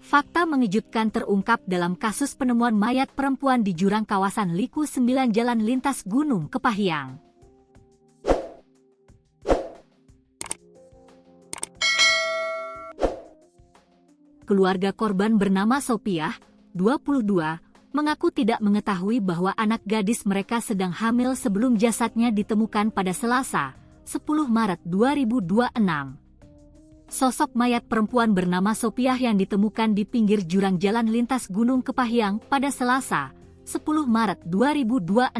Fakta mengejutkan terungkap dalam kasus penemuan mayat perempuan di jurang kawasan Liku 9 Jalan Lintas Gunung Kepahyang. Keluarga korban bernama Sopiah, 22, mengaku tidak mengetahui bahwa anak gadis mereka sedang hamil sebelum jasadnya ditemukan pada Selasa, 10 Maret 2026. Sosok mayat perempuan bernama Sopiah yang ditemukan di pinggir jurang Jalan Lintas Gunung Kepahyang pada Selasa, 10 Maret 2026.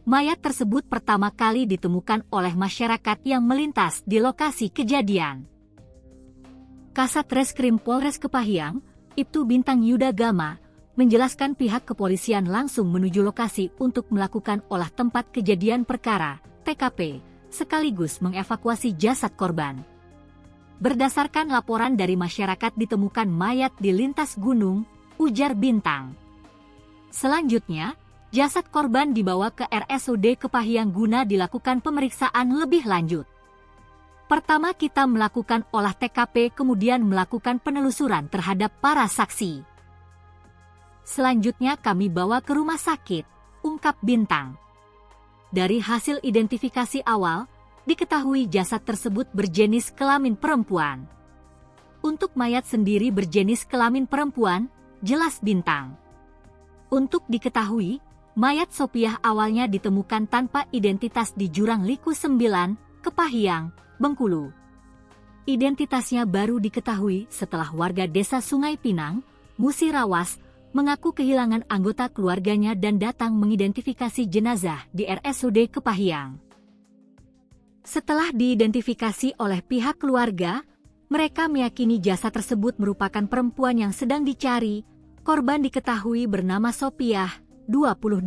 Mayat tersebut pertama kali ditemukan oleh masyarakat yang melintas di lokasi kejadian. Kasat Reskrim Polres Kepahyang, Ibtu Bintang Yuda Gama, menjelaskan pihak kepolisian langsung menuju lokasi untuk melakukan olah tempat kejadian perkara, TKP, sekaligus mengevakuasi jasad korban. Berdasarkan laporan dari masyarakat ditemukan mayat di lintas gunung, ujar Bintang. Selanjutnya, jasad korban dibawa ke RSUD Kepahyang guna dilakukan pemeriksaan lebih lanjut. Pertama kita melakukan olah TKP kemudian melakukan penelusuran terhadap para saksi. Selanjutnya kami bawa ke rumah sakit, ungkap Bintang. Dari hasil identifikasi awal, diketahui jasad tersebut berjenis kelamin perempuan. Untuk mayat sendiri berjenis kelamin perempuan, jelas Bintang. Untuk diketahui, mayat Sopiah awalnya ditemukan tanpa identitas di jurang Liku 9, Kepahyang, Bengkulu. Identitasnya baru diketahui setelah warga desa Sungai Pinang, Musirawas, mengaku kehilangan anggota keluarganya dan datang mengidentifikasi jenazah di RSUD Kepahyang. Setelah diidentifikasi oleh pihak keluarga, mereka meyakini jasad tersebut merupakan perempuan yang sedang dicari. Korban diketahui bernama Sopiah, 22.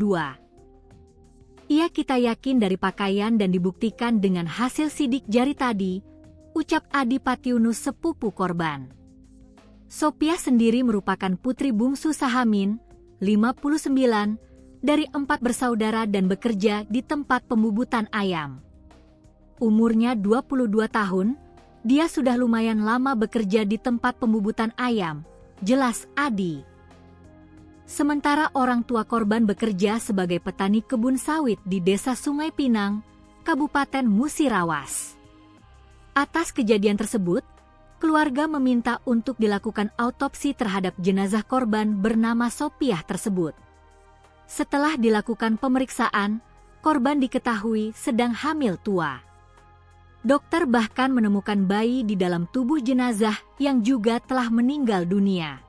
Ia kita yakin dari pakaian dan dibuktikan dengan hasil sidik jari tadi, ucap Adi Patiunus sepupu korban. Sopiah sendiri merupakan putri bungsu Sahamin, 59, dari 4 bersaudara dan bekerja di tempat pembubutan ayam. Umurnya 22 tahun, dia sudah lumayan lama bekerja di tempat pembubutan ayam, jelas Adi. Sementara orang tua korban bekerja sebagai petani kebun sawit di desa Sungai Pinang, Kabupaten Musirawas. Atas kejadian tersebut, keluarga meminta untuk dilakukan autopsi terhadap jenazah korban bernama Sopiah tersebut. Setelah dilakukan pemeriksaan, korban diketahui sedang hamil tua. Dokter bahkan menemukan bayi di dalam tubuh jenazah yang juga telah meninggal dunia.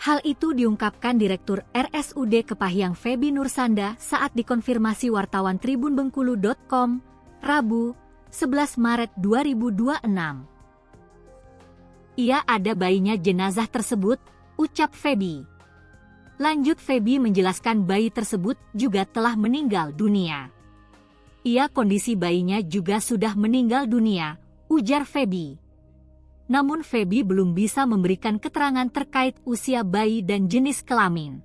Hal itu diungkapkan Direktur RSUD Kepahyang Feby Nursanda saat dikonfirmasi wartawan tribunbengkulu.com, Rabu, 11 Maret 2026. Ia ada bayinya jenazah tersebut, ucap Feby. Lanjut Feby menjelaskan bayi tersebut juga telah meninggal dunia. Ia kondisi bayinya juga sudah meninggal dunia, ujar Feby. Namun Feby belum bisa memberikan keterangan terkait usia bayi dan jenis kelamin.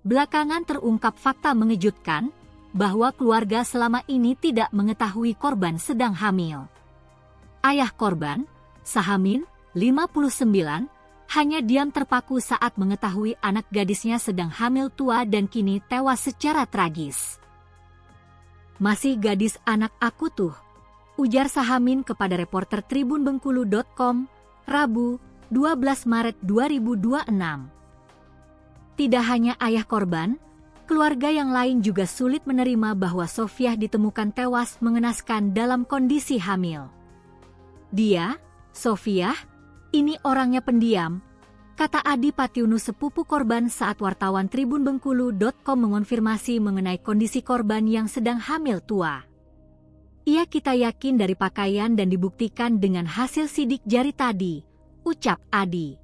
Belakangan terungkap fakta mengejutkan, bahwa keluarga selama ini tidak mengetahui korban sedang hamil. Ayah korban, Sahamin, 59, hanya diam terpaku saat mengetahui anak gadisnya sedang hamil tua dan kini tewas secara tragis. Masih gadis anak aku tuh, ujar Sahamin kepada reporter tribunbengkulu.com, Rabu, 12 Maret 2026. Tidak hanya ayah korban, keluarga yang lain juga sulit menerima bahwa Sopiah ditemukan tewas mengenaskan dalam kondisi hamil. Dia, Sopiah, ini orangnya pendiam, kata Adi Patiunus sepupu korban saat wartawan tribunbengkulu.com mengonfirmasi mengenai kondisi korban yang sedang hamil tua. Ia kita yakin dari pakaian dan dibuktikan dengan hasil sidik jari tadi, ucap Adi.